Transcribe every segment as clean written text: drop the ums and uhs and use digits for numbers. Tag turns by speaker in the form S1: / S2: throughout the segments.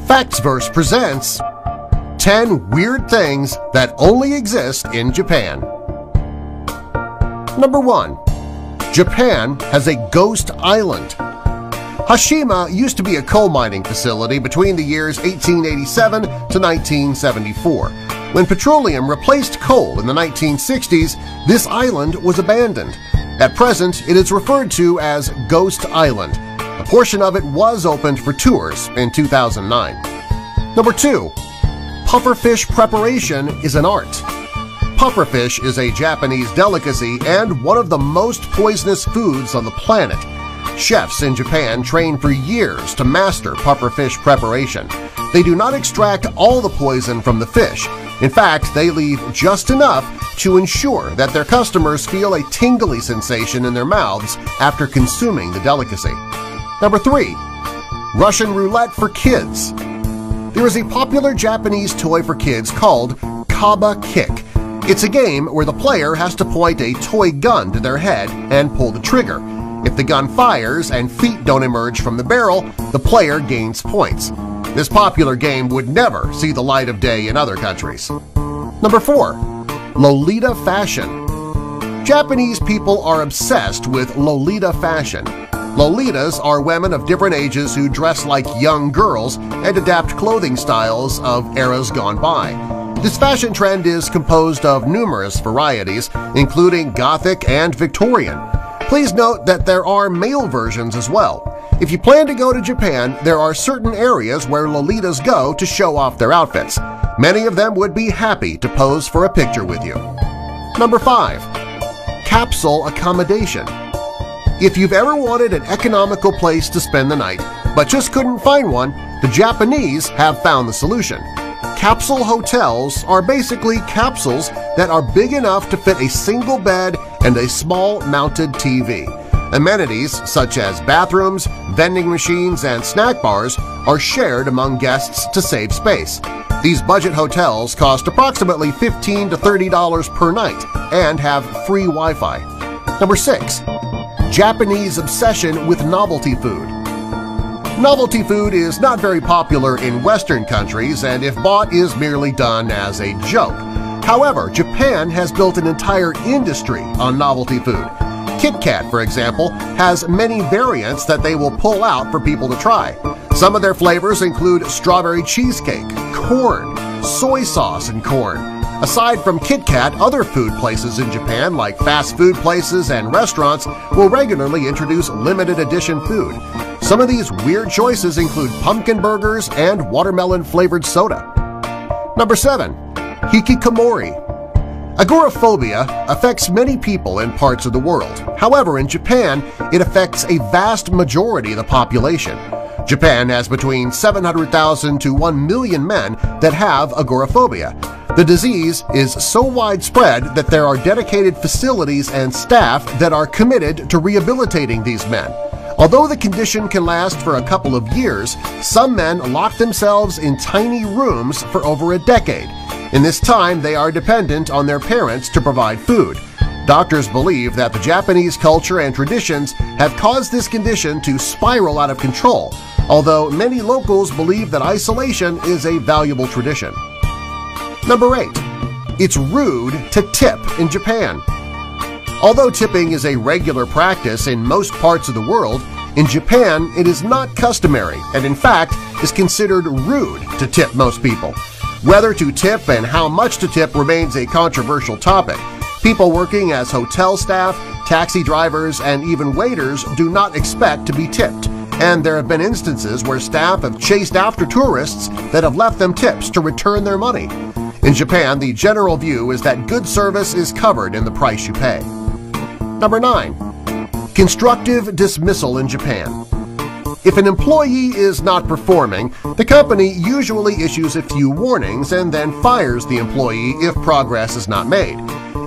S1: Factsverse presents 10 Weird Things That Only Exist in Japan. Number 1. Japan has a ghost island. Hashima used to be a coal mining facility between the years 1887 to 1974. When petroleum replaced coal in the 1960s, this island was abandoned. At present, it is referred to as Ghost Island. A portion of it was opened for tours in 2009. Number 2. Pufferfish preparation is an art. Pufferfish is a Japanese delicacy and one of the most poisonous foods on the planet. Chefs in Japan train for years to master pufferfish preparation. They do not extract all the poison from the fish. In fact, they leave just enough to ensure that their customers feel a tingly sensation in their mouths after consuming the delicacy. Number 3. Russian roulette for kids. There is a popular Japanese toy for kids called Kaba Kick. It's a game where the player has to point a toy gun to their head and pull the trigger. If the gun fires and feet don't emerge from the barrel, the player gains points. This popular game would never see the light of day in other countries. Number 4. Lolita fashion. Japanese people are obsessed with Lolita fashion. Lolitas are women of different ages who dress like young girls and adapt clothing styles of eras gone by. This fashion trend is composed of numerous varieties, including Gothic and Victorian. Please note that there are male versions as well. If you plan to go to Japan, there are certain areas where Lolitas go to show off their outfits. Many of them would be happy to pose for a picture with you. Number 5. Capsule accommodation. If you've ever wanted an economical place to spend the night but just couldn't find one, the Japanese have found the solution. Capsule hotels are basically capsules that are big enough to fit a single bed and a small mounted TV. Amenities such as bathrooms, vending machines, and snack bars are shared among guests to save space. These budget hotels cost approximately $15 to $30 per night and have free Wi-Fi. Number 6. Japanese obsession with novelty food. Novelty food is not very popular in Western countries and if bought is merely done as a joke. However, Japan has built an entire industry on novelty food. Kit Kat, for example, has many variants that they will pull out for people to try. Some of their flavors include strawberry cheesecake, corn, soy sauce, and corn. Aside from Kit Kat, other food places in Japan like fast food places and restaurants will regularly introduce limited edition food. Some of these weird choices include pumpkin burgers and watermelon-flavored soda. Number 7. Hikikomori. Agoraphobia affects many people in parts of the world. However, in Japan, it affects a vast majority of the population. Japan has between 700,000 to 1 million men that have agoraphobia. The disease is so widespread that there are dedicated facilities and staff that are committed to rehabilitating these men. Although the condition can last for a couple of years, some men lock themselves in tiny rooms for over a decade. In this time, they are dependent on their parents to provide food. Doctors believe that the Japanese culture and traditions have caused this condition to spiral out of control, although many locals believe that isolation is a valuable tradition. Number 8. It's rude to tip in Japan. Although tipping is a regular practice in most parts of the world, in Japan it is not customary and in fact is considered rude to tip most people. Whether to tip and how much to tip remains a controversial topic. People working as hotel staff, taxi drivers, and even waiters do not expect to be tipped, and there have been instances where staff have chased after tourists that have left them tips to return their money. In Japan, the general view is that good service is covered in the price you pay. Number 9. Constructive dismissal in Japan. If an employee is not performing, the company usually issues a few warnings and then fires the employee if progress is not made.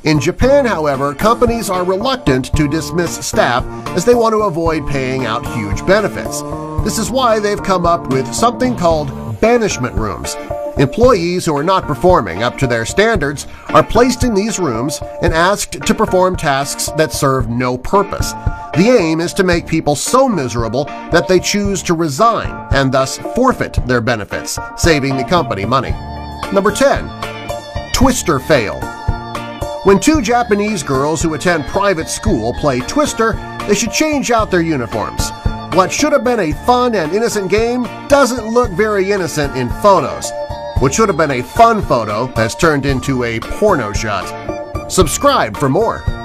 S1: In Japan, however, companies are reluctant to dismiss staff as they want to avoid paying out huge benefits. This is why they've come up with something called banishment rooms. Employees who are not performing up to their standards are placed in these rooms and asked to perform tasks that serve no purpose. The aim is to make people so miserable that they choose to resign and thus forfeit their benefits, saving the company money. Number 10. Twister fail. When two Japanese girls who attend private school play Twister, they should change out their uniforms. What should have been a fun and innocent game doesn't look very innocent in photos. What should have been a fun photo has turned into a porno shot. Subscribe for more.